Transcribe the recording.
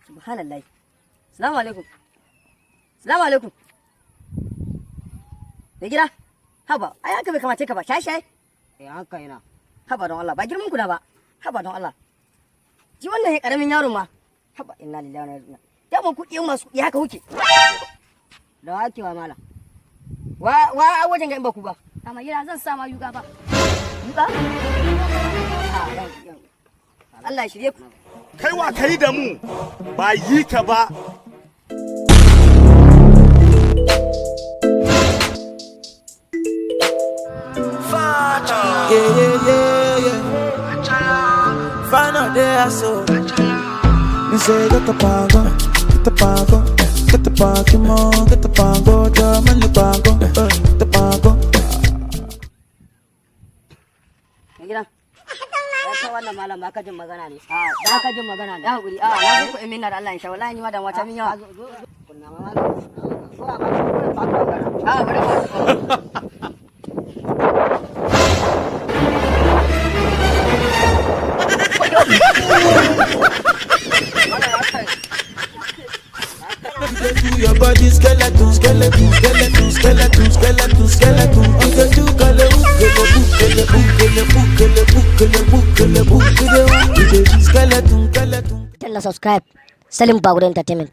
Subhanallah. Salamu alaikum. Salamu alaikum. Me gida? Haba, ai haka bai kamace ka ba, shaye-shaye. Haka yana. Haba don Allah, ba girman kuna ba. Haba don Allah. Ji wannan ya karamin yaro ma. Haba, inna lillahi wa inna ilaihi raji'un. Ya mun kuɗi masu kuɗi haka kuke. Da wake wa mala. Wa wajen ga in ba ku ba. Amma gida zan sa ma yuga ba. Yuga? Allah ya shirye ku. Kai wa kai da mu ba yi ka ba. Yeah. Final day I saw. Me say get the pango, get the pango, get the pango, get the pango, drum and the pango, the pango. Me gida? Ya ta wannan malam ba ka jin magana ne. Ba ka jin magana da hakuri. Na zo ku emina da Allah insha Allah ni ma da wata min yawa. Kunna ma malam. Ko a ba shi ko ba ko. Bari. Your body skeleton, skeleton, skeleton, skeleton, skeleton, skeleton. You can do skeleton, skeleton. Tell us subscribe. Salim Bagudo Entertainment.